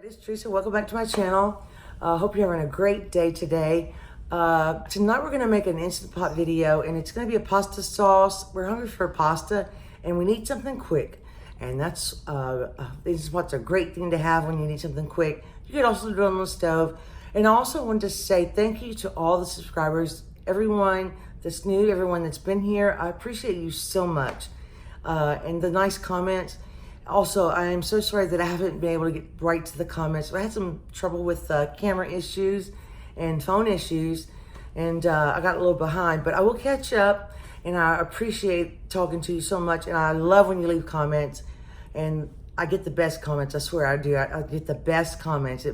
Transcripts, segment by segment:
It's Tressa. Welcome back to my channel. Hope you're having a great day today. Tonight we're going to make an Instant Pot video, and it's going to be a pasta sauce. We're hungry for pasta, and we need something quick. And that's Instant Pot's a great thing to have when you need something quick. You could also do it on the stove. And I also want to say thank you to all the subscribers, everyone that's new, everyone that's been here. I appreciate you so much, and the nice comments. Also, I am so sorry that I haven't been able to get right to the comments. I had some trouble with camera issues and phone issues, and I got a little behind, but I will catch up, and I appreciate talking to you so much, and I love when you leave comments, and I get the best comments. I swear I do. I get the best comments.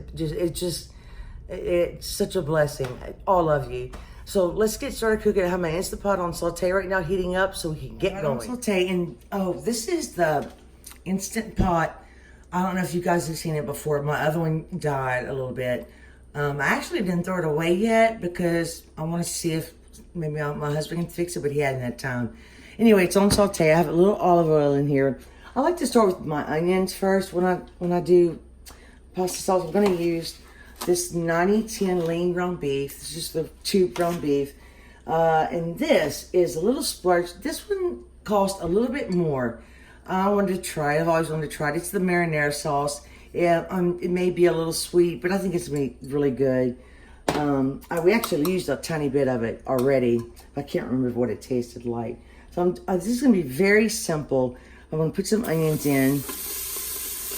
It's such a blessing. All of you. So let's get started cooking. I have my Instant Pot on saute right now, heating up so we can get going. Saute, and this is the Instant Pot. I don't know if you guys have seen it before. My other one died a little bit. I actually didn't throw it away yet because I want to see if maybe my husband can fix it, but he hadn't had time. Anyway, it's on saute. I have a little olive oil in here. I like to start with my onions first when I do pasta sauce. I'm going to use this 90-10 lean ground beef. This is the tube ground beef. And this is a little splurge. This one cost a little bit more. I wanted to try it. I've always wanted to try it. It's the marinara sauce. Yeah, it may be a little sweet, but I think it's going to be really good. We actually used a tiny bit of it already. I can't remember what it tasted like. So this is going to be very simple. I'm going to put some onions in.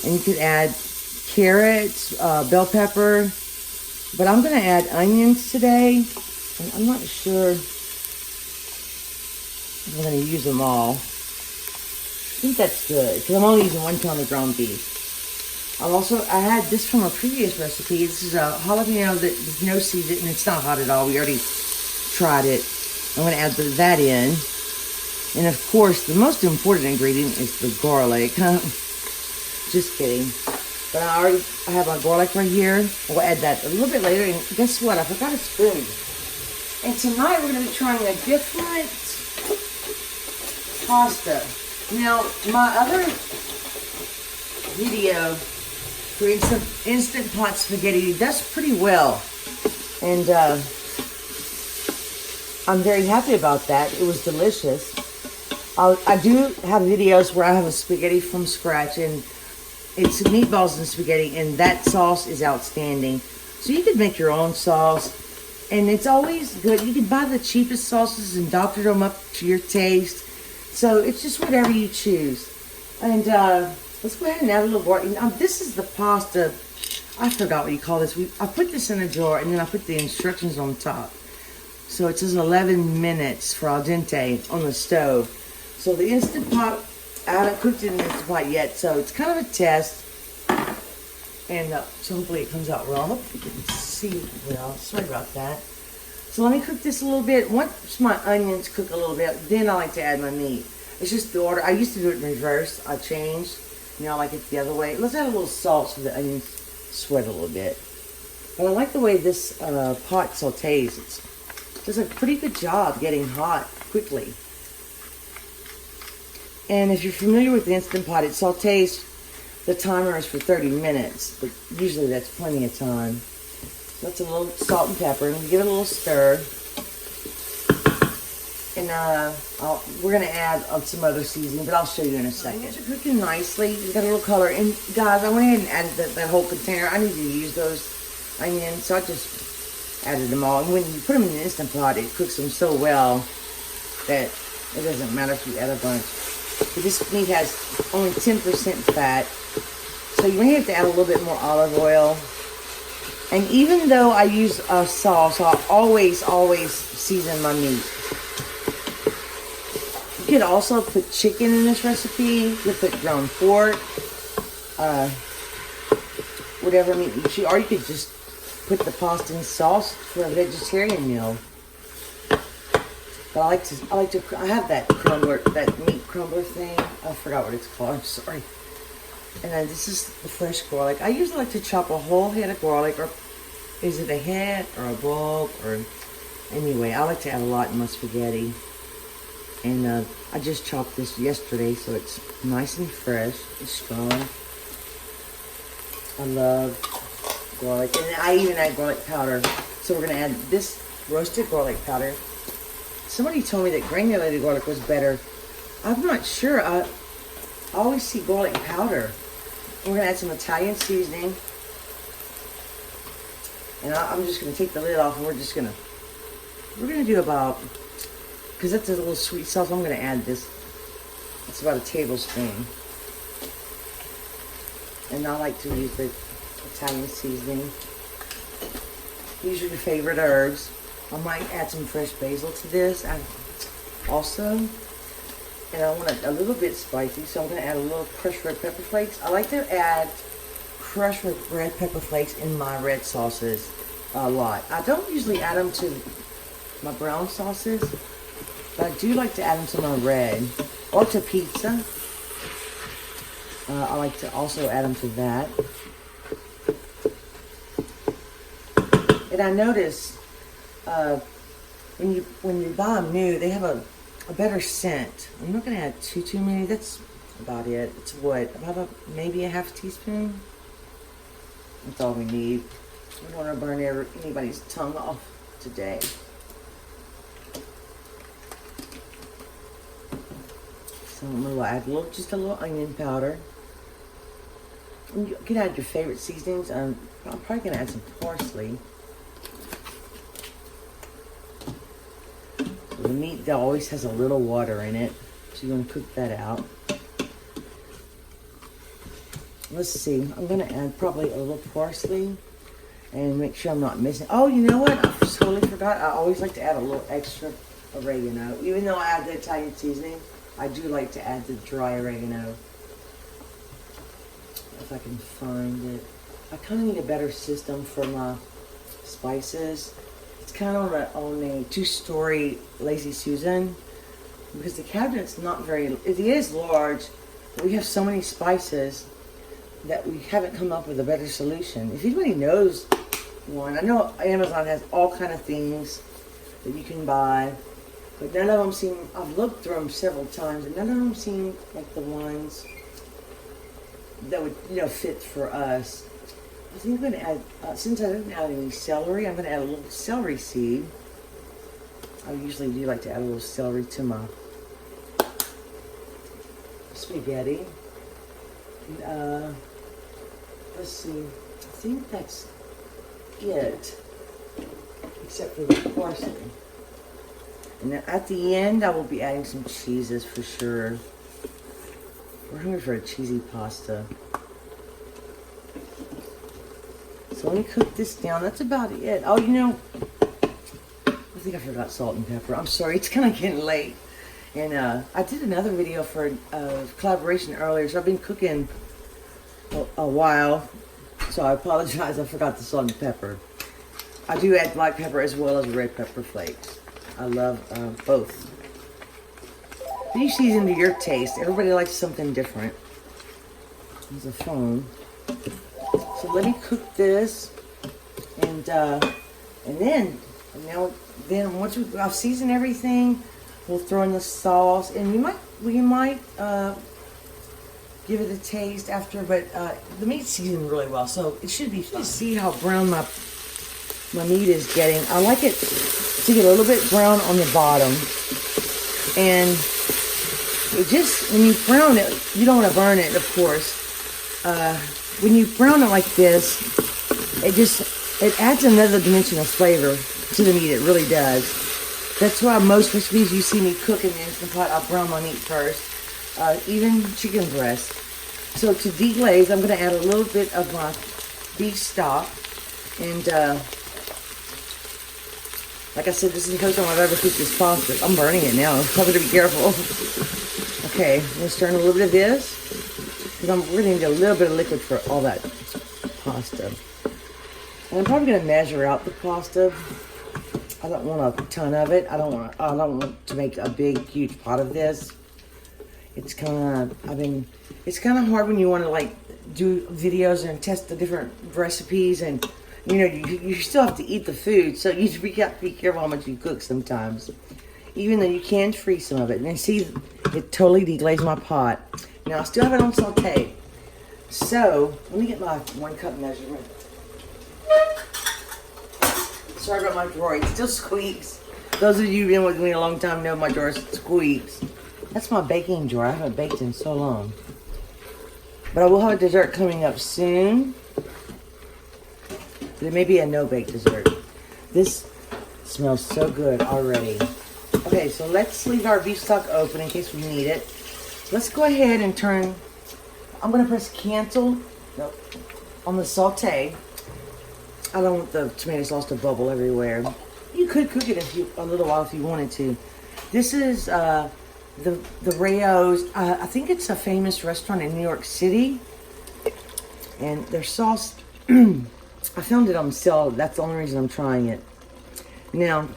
And you could add carrots, bell pepper. But I'm going to add onions today. And I'm not sure if I'm going to use them all. I think that's good, because I'm only using 1 pound of ground beef. I had this from a previous recipe. This is a jalapeno that no season, and it's not hot at all. We already tried it. I'm going to add that in. And of course, the most important ingredient is the garlic. Just kidding. But I have my garlic right here. We'll add that a little bit later. And guess what? I forgot a spoon. And tonight we're going to be trying a different pasta. Now, my other video for Instant Pot spaghetti does pretty well. And I'm very happy about that. It was delicious. I do have videos where I have a spaghetti from scratch, and it's meatballs and spaghetti, and that sauce is outstanding. So you could make your own sauce, and it's always good. You can buy the cheapest sauces and doctor them up to your taste. So it's just whatever you choose. And let's go ahead and add a little garlic. Now, this is the pasta. I forgot what you call this. I put this in a jar, and then I put the instructions on top. So it says 11 minutes for al dente on the stove. So the Instant Pot, I haven't cooked it in the Instant Pot yet, so it's kind of a test. And so hopefully it comes out well. I hope you can see well. Sorry about that. So let me cook this a little bit. Once my onions cook a little bit, then I like to add my meat. It's just the order. I used to do it in reverse. I changed. I like it the other way. Let's add a little salt so the onions sweat a little bit. But I like the way this pot sautés. It does a pretty good job getting hot quickly. And if you're familiar with the Instant Pot, it sautés. The timer is for 30 minutes, but usually that's plenty of time. So that's a little salt and pepper, and give it a little stir. And we're going to add some other seasoning, but I'll show you in a second. It's cooking nicely. It's got a little color. And guys, I went ahead and added that whole container. I need to use those onions, so I just added them all. And when you put them in the Instant Pot, it cooks them so well that it doesn't matter if you add a bunch. But this meat has only 10% fat, so you may have to add a little bit more olive oil. And even though I use a sauce, I'll always season my meat. You could also put chicken in this recipe. You could put ground pork, whatever meat you choose. Or you could just put the pasta in sauce for a vegetarian meal. But I have that crumbler, that meat crumbler thing. I forgot what it's called. I'm sorry. And then this is the fresh garlic. I usually like to chop a whole head of garlic, or is it a head or a bulb, or anyway, I like to add a lot in my spaghetti. And I just chopped this yesterday, so it's nice and fresh and strong. I love garlic. And I even add garlic powder. So we're going to add this roasted garlic powder. Somebody told me that granulated garlic was better. I'm not sure. I always see garlic powder. We're going to add some Italian seasoning. And I'm just going to take the lid off, and we're going to do about, because that's a little sweet sauce, I'm going to add this. It's about a tablespoon. And I like to use the Italian seasoning. Use your favorite herbs. I might add some fresh basil to this also. And I want it a little bit spicy, so I'm going to add a little crushed red pepper flakes. I like to add crushed red pepper flakes in my red sauces a lot. I don't usually add them to my brown sauces, but I do like to add them to my red or to pizza. I like to also add them to that. And I notice when you buy them new, they have a better scent. I'm not going to add too many. That's about it. It's what, about maybe a half teaspoon. That's all we need. We don't want to burn anybody's tongue off today. So I'm going to add just a little onion powder. And you can add your favorite seasonings. I'm probably going to add some parsley. So the meat that always has a little water in it, so you're going to cook that out. Let's see. I'm going to add probably a little parsley and make sure I'm not missing. Oh, you know what? I totally forgot. I always like to add a little extra oregano. Even though I add the Italian seasoning, I do like to add the dry oregano. If I can find it. I kind of need a better system for my spices. It's kind of on a two-story Lazy Susan because the cabinet's not very, it is large, but we have so many spices that we haven't come up with a better solution. If anybody knows one, I know Amazon has all kind of things that you can buy, but none of them seem, I've looked through them several times, and none of them seem like the ones that would, fit for us. I think I'm going to add, since I didn't add any celery, I'm going to add a little celery seed. I usually do like to add a little celery to my spaghetti. And, let's see, I think that's it, except for the parsley. And then at the end, I will be adding some cheeses for sure. We're hungry for a cheesy pasta. So let me cook this down. That's about it. Oh, I think I forgot salt and pepper. I'm sorry, it's kind of getting late. And I did another video for collaboration earlier, so I've been cooking a while. So I apologize, I forgot the salt and pepper. I do add black pepper as well as red pepper flakes. I love both. You season to your taste. Everybody likes something different. There's a phone. So let me cook this, and then once I've seasoned everything, we'll throw in the sauce, and we might give it a taste after. But the meat's seasoned really well, so it should be fun. See how brown my meat is getting. I like it to get a little bit brown on the bottom, and it just, when you brown it, you don't want to burn it, of course. When you brown it like this, it adds another dimension of flavor to the meat. It really does. That's why most recipes you see me cook in the Instant Pot, I brown my meat first. Even chicken breast. So to deglaze, I'm going to add a little bit of my beef stock. And like I said, this is the first time I've ever cooked this pasta. I'm burning it now. I'm probably going to be careful. Okay, I'm going to stir in a little bit of this. Because we're going to need a little bit of liquid for all that pasta. And I'm probably going to measure out the pasta. I don't want a ton of it. I don't want to make a big, huge pot of this. It's kind of hard when you want to like do videos and test the different recipes, and you still have to eat the food, so you have to be careful how much you cook sometimes. Even though you can freeze some of it. And see, it totally deglazed my pot. Now I still have it on saute. So, let me get my 1 cup measurement. Sorry about my drawer. It still squeaks. Those of you who've been with me a long time know my drawer squeaks. That's my baking drawer. I haven't baked in so long. But I will have a dessert coming up soon. There may be a no-bake dessert. This smells so good already. Okay, so let's leave our beef stock open in case we need it. Let's go ahead and turn. I'm going to press cancel on the saute. I don't want the tomato sauce to bubble everywhere. You could cook it a little while if you wanted to. This is the Rayo's. I think it's a famous restaurant in New York City. And their sauce, I found it on sale. That's the only reason I'm trying it. Now,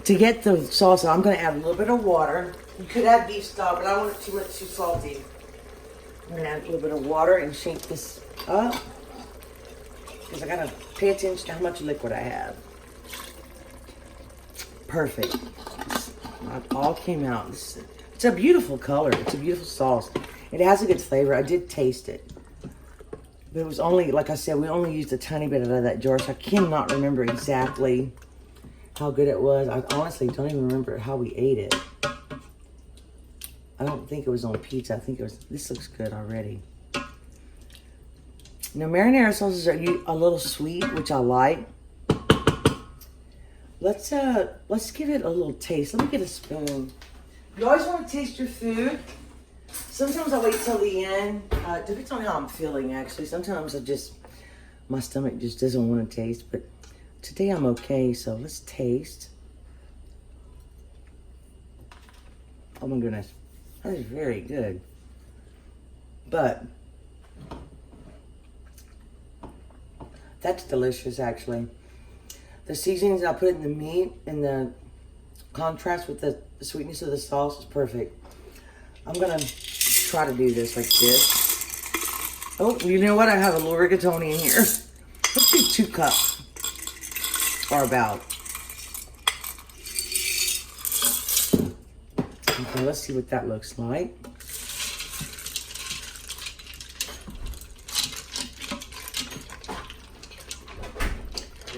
to get the salsa, I'm going to add a little bit of water. You could add beef stock, but I don't want it too salty. I'm going to add a little bit of water and shake this up. Because I got to pay attention to how much liquid I have. Perfect. It all came out. It's a beautiful color. It's a beautiful sauce. It has a good flavor. I did taste it. But it was only, like I said, we only used a tiny bit out of that jar, so I cannot remember exactly how good it was. I honestly don't even remember how we ate it. I don't think it was on pizza. I think it was, this looks good already. Now, marinara sauces are a little sweet, which I like. Let's give it a little taste. Let me get a spoon. You always want to taste your food. Sometimes I wait till the end. Depends on how I'm feeling, actually. Sometimes my stomach just doesn't want to taste. But today I'm okay, so let's taste. Oh my goodness. That is very good. But that's delicious, actually. The seasonings I put in the meat and the contrast with the sweetness of the sauce is perfect. I'm going to try to do this like this. Oh, you know what? I have a little rigatoni in here. Let's do 2 cups. Or about. Okay, let's see what that looks like.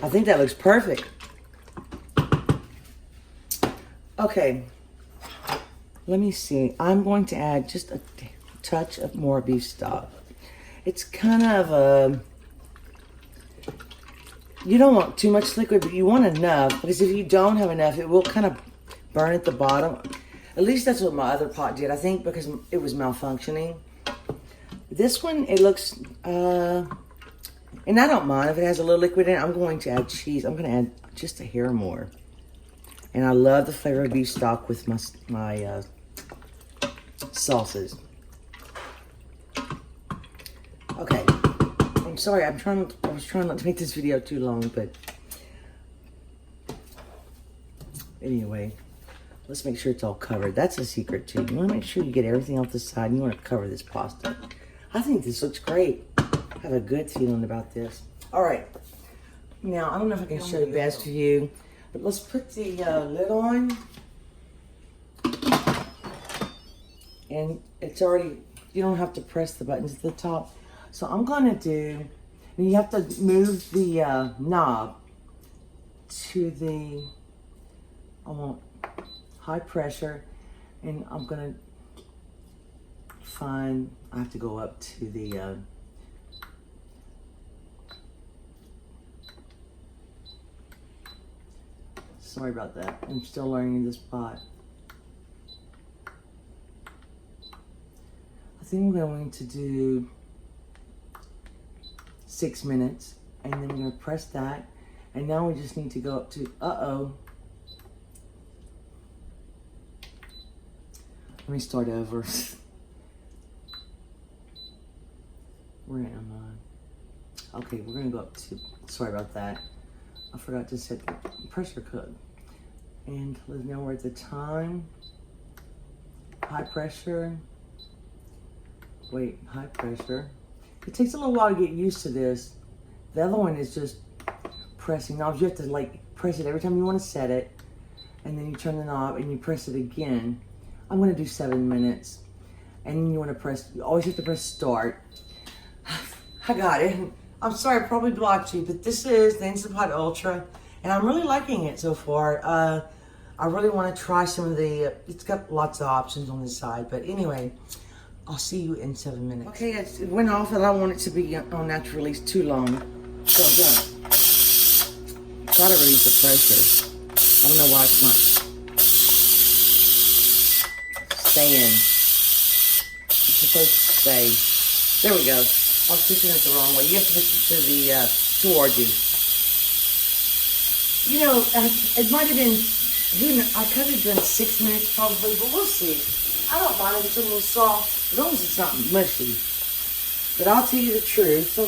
I think that looks perfect. Okay, let me see. I'm going to add just a touch of more beef stock. It's kind of a, you don't want too much liquid, but you want enough, because if you don't have enough, it will kind of burn at the bottom. At least that's what my other pot did, I think, because it was malfunctioning. This one, it looks, and I don't mind if it has a little liquid in it. I'm going to add cheese. I'm going to add just a hair more. And I love the flavor of beef stock with my sauces. Okay. I'm sorry. I was trying not to make this video too long, but anyway, let's make sure it's all covered. That's a secret too. You want to make sure you get everything off the side. You want to cover this pasta. I think this looks great. I have a good feeling about this. All right. Now, I don't know if I can show the best for you, but let's put the lid on. And it's already, you don't have to press the buttons at the top. So I'm going to do, and you have to move the knob to the, I want high pressure, and I'm going to find, I have to go up to the, sorry about that. I'm still learning this pot. I think I'm going to do 6 minutes, and then we're going to press that, and now we just need to go up to, let me start over. Where am I? Okay, we're going to go up to, sorry about that. I forgot to set the pressure cook. And now we're at the time. High pressure. Wait, high pressure. It takes a little while to get used to this. The other one is just pressing knobs. You have to like press it every time you want to set it. And then you turn the knob and you press it again. I'm going to do 7 minutes. and you want to press, you always have to press start. I got it. I'm sorry, I probably blocked you, but this is the Instant Pot Ultra, and I'm really liking it so far. I really want to try some of the, it's got lots of options on this side, but anyway, I'll see you in 7 minutes. Okay, guys, it went off, and I don't want it to be on that to release too long, so I'm gonna try to release the pressure. I don't know why it's not staying. It's supposed to stay. There we go. I was pushing it the wrong way. You have to push it to the, towards you. You know, it might have been, I could have done 6 minutes probably, but we'll see. I don't mind if it's a little soft, as long as it's not mushy. But I'll tell you the truth, so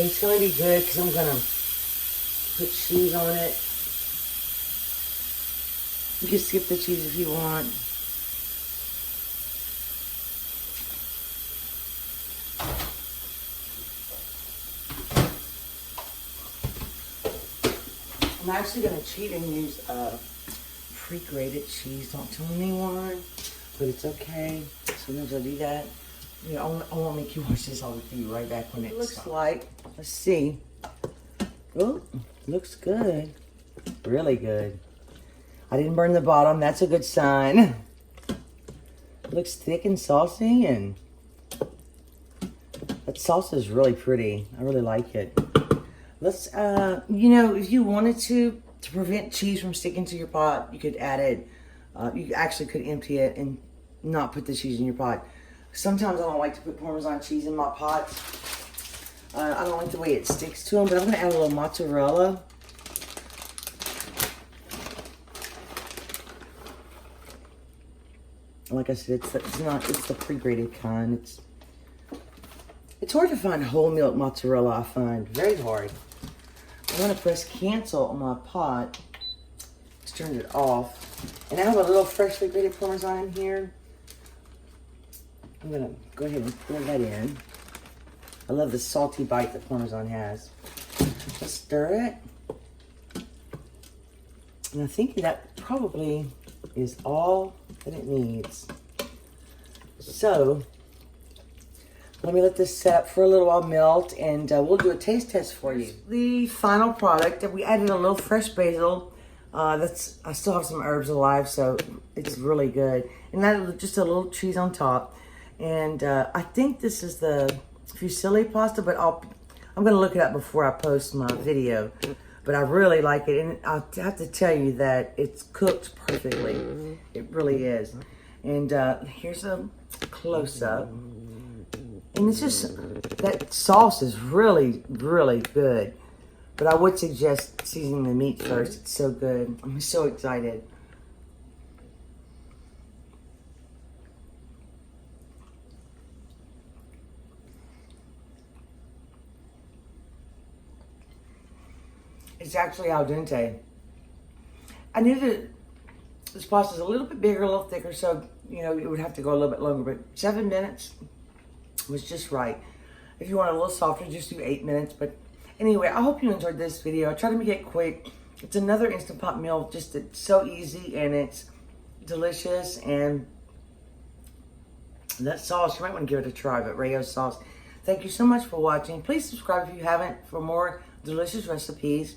it's going to be good because I'm going to put cheese on it. You can skip the cheese if you want. I'm actually going to cheat and use pre-grated cheese. Don't tell anyone, but it's okay. Sometimes I do that. You know, I won't make you watch this. I'll be right back when it looks like. Let's see. Oh, looks good. Really good. I didn't burn the bottom. That's a good sign. It looks thick and saucy, and that sauce is really pretty. I really like it. Let's, you know, if you wanted to prevent cheese from sticking to your pot, you could add it. You actually could empty it and not put the cheese in your pot. Sometimes I don't like to put Parmesan cheese in my pots. I don't like the way it sticks to them, but I'm going to add a little mozzarella. Like I said, it's the pre-grated kind. It's hard to find whole milk mozzarella, I find. Very hard. I'm going to press cancel on my pot to turn it off. And I have a little freshly grated Parmesan in here. I'm going to go ahead and pour that in. I love the salty bite that Parmesan has. Let's stir it. And I think that probably is all that it needs. So, let me let this set up for a little while, melt, and we'll do a taste test for you. The final product, that we added a little fresh basil. I still have some herbs alive, so it's really good. And that just a little cheese on top. And I think this is the fusilli pasta, but I'm going to look it up before I post my video. But I really like it, and I have to tell you that it's cooked perfectly. It really is. And here's a close-up. And it's just, that sauce is really, really good. But I would suggest seasoning the meat first. It's so good. I'm so excited. It's actually al dente. I knew that this pasta is a little bit bigger, a little thicker, so, you know, it would have to go a little bit longer, but 7 minutes was just right. If you want it a little softer, just do 8 minutes. But anyway, I hope you enjoyed this video. I tried to make it quick. It's another Instant Pot meal. Just it's so easy, and it's delicious. And that sauce, you might want to give it a try, but Rayo sauce. Thank you so much for watching. Please subscribe if you haven't for more delicious recipes.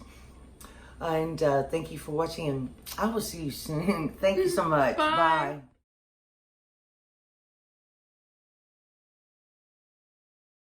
And thank you for watching, and I will see you soon. Thank you so much. Bye. Bye.